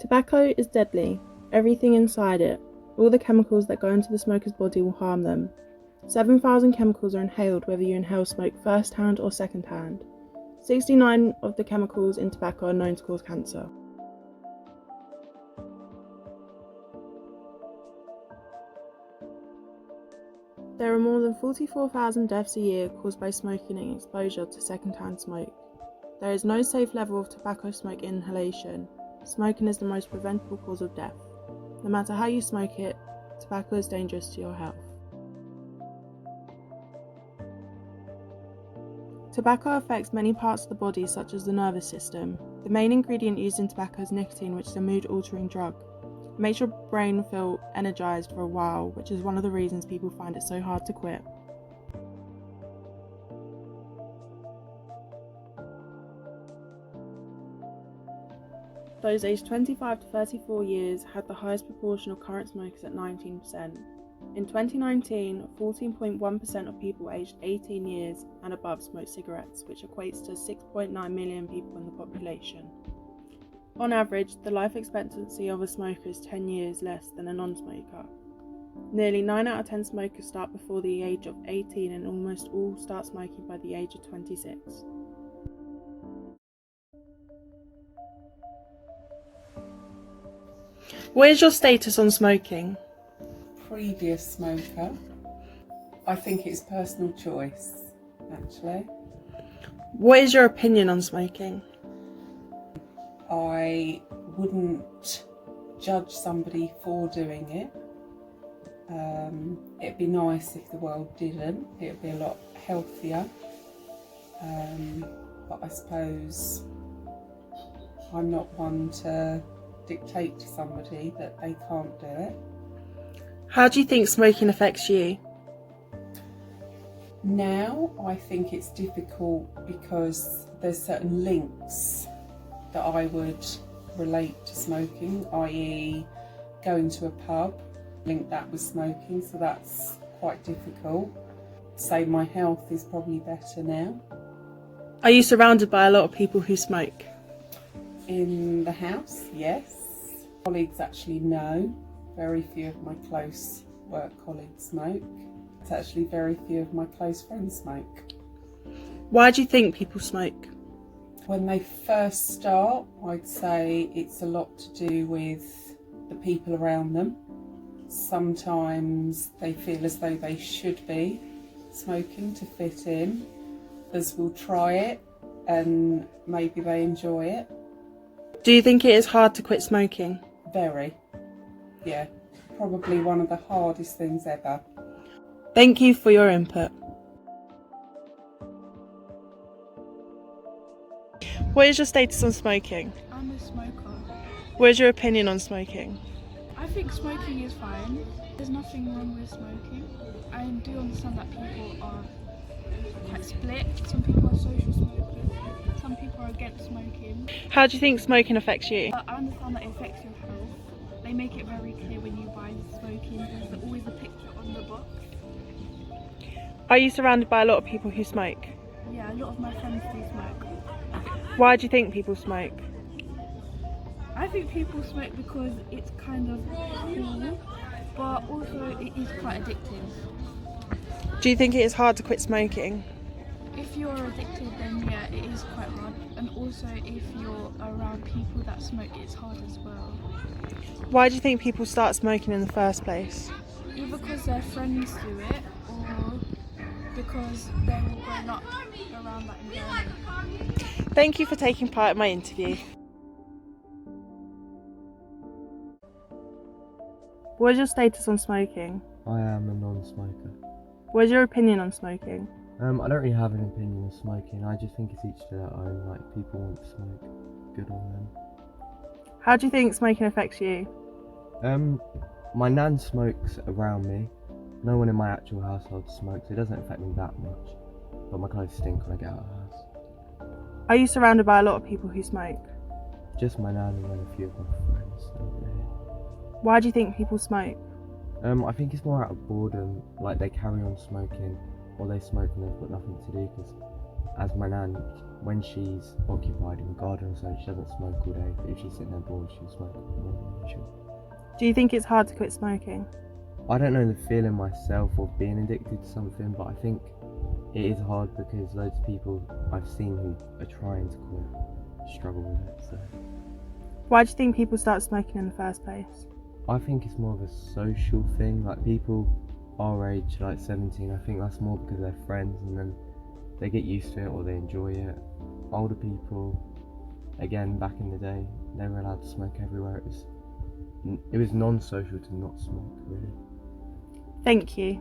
Tobacco is deadly. Everything inside it, all the chemicals that go into the smoker's body will harm them. 7,000 chemicals are inhaled whether you inhale smoke first hand or second hand. 69 of the chemicals in tobacco are known to cause cancer. There are more than 44,000 deaths a year caused by smoking and exposure to second-hand smoke. There is no safe level of tobacco smoke inhalation. Smoking is the most preventable cause of death. No matter how you smoke it, tobacco is dangerous to your health. Tobacco affects many parts of the body, such as the nervous system. The main ingredient used in tobacco is nicotine, which is a mood-altering drug. It makes your brain feel energized for a while, which is one of the reasons people find it so hard to quit. Those aged 25 to 34 years had the highest proportion of current smokers at 19%. In 2019, 14.1% of people aged 18 years and above smoked cigarettes, which equates to 6.9 million people in the population. On average, the life expectancy of a smoker is 10 years less than a non-smoker. Nearly 9 out of 10 smokers start before the age of 18 and almost all start smoking by the age of 26. What is your status on smoking? Previous smoker. I think it's personal choice, actually. What is your opinion on smoking? I wouldn't judge somebody for doing it. It'd be nice if the world didn't. It'd be a lot healthier. But I suppose I'm not one to dictate to somebody that they can't do it. How do you think smoking affects you? Now I think it's difficult because there's certain links that I would relate to smoking, i.e. going to a pub, link that with smoking, so that's quite difficult. So my health is probably better now. Are you surrounded by a lot of people who smoke? In the house, yes. Colleagues actually no. Very few of my close work colleagues smoke. It's actually very few of my close friends smoke. Why do you think people smoke? When they first start, I'd say it's a lot to do with the people around them. Sometimes they feel as though they should be smoking to fit in. Others will try it and maybe they enjoy it. Do you think it is hard to quit smoking? Very. Yeah, probably one of the hardest things ever. Thank you for your input. What is your status on smoking? I'm a smoker. What is your opinion on smoking? I think smoking is fine. There's nothing wrong with smoking. I do understand that people are quite split. Some people are social smokers. Some people are against smoking. How do you think smoking affects you? But I understand that it affects your health. They make it very clear when you buy smoking. There's always a picture on the box. Are you surrounded by a lot of people who smoke? Yeah, a lot of my friends do smoke. Why do you think people smoke? I think people smoke because it's kind of cool, but also it is quite addictive. Do you think it is hard to quit smoking? If you're addicted, then yeah, it is quite hard. And also if you're around people that smoke, it's hard as well. Why do you think people start smoking in the first place? Either because their friends do it, or because they were grown up around that environment. Thank you for taking part in my interview. What is your status on smoking? I am a non-smoker. What is your opinion on smoking? I don't really have an opinion on smoking. I just think it's each to their own. Like, people want to smoke, good on them. How do you think smoking affects you? My nan smokes around me. No one in my actual household smokes. It doesn't affect me that much. But my clothes stink when I get out of the house. Are you surrounded by a lot of people who smoke? Just my nan and then a few of my friends over here. Why do you think people smoke? I think it's more out of boredom. Like, they carry on smoking, or they smoke and they've got nothing to do because as my nan, when she's occupied in the garden or so, she doesn't smoke all day, but if she's sitting there bored, she'll smoke more than usual. Do you think it's hard to quit smoking? I don't know the feeling myself of being addicted to something, but I think it is hard because loads of people I've seen who are trying to quit struggle with it. So Why do you think people start smoking in the first place? I think it's more of a social thing. Like people our age, like 17, I think that's more because they're friends and then they get used to it or they enjoy it. Older people, again, back in the day, they were allowed to smoke everywhere. It was non-social to not smoke, really. Thank you.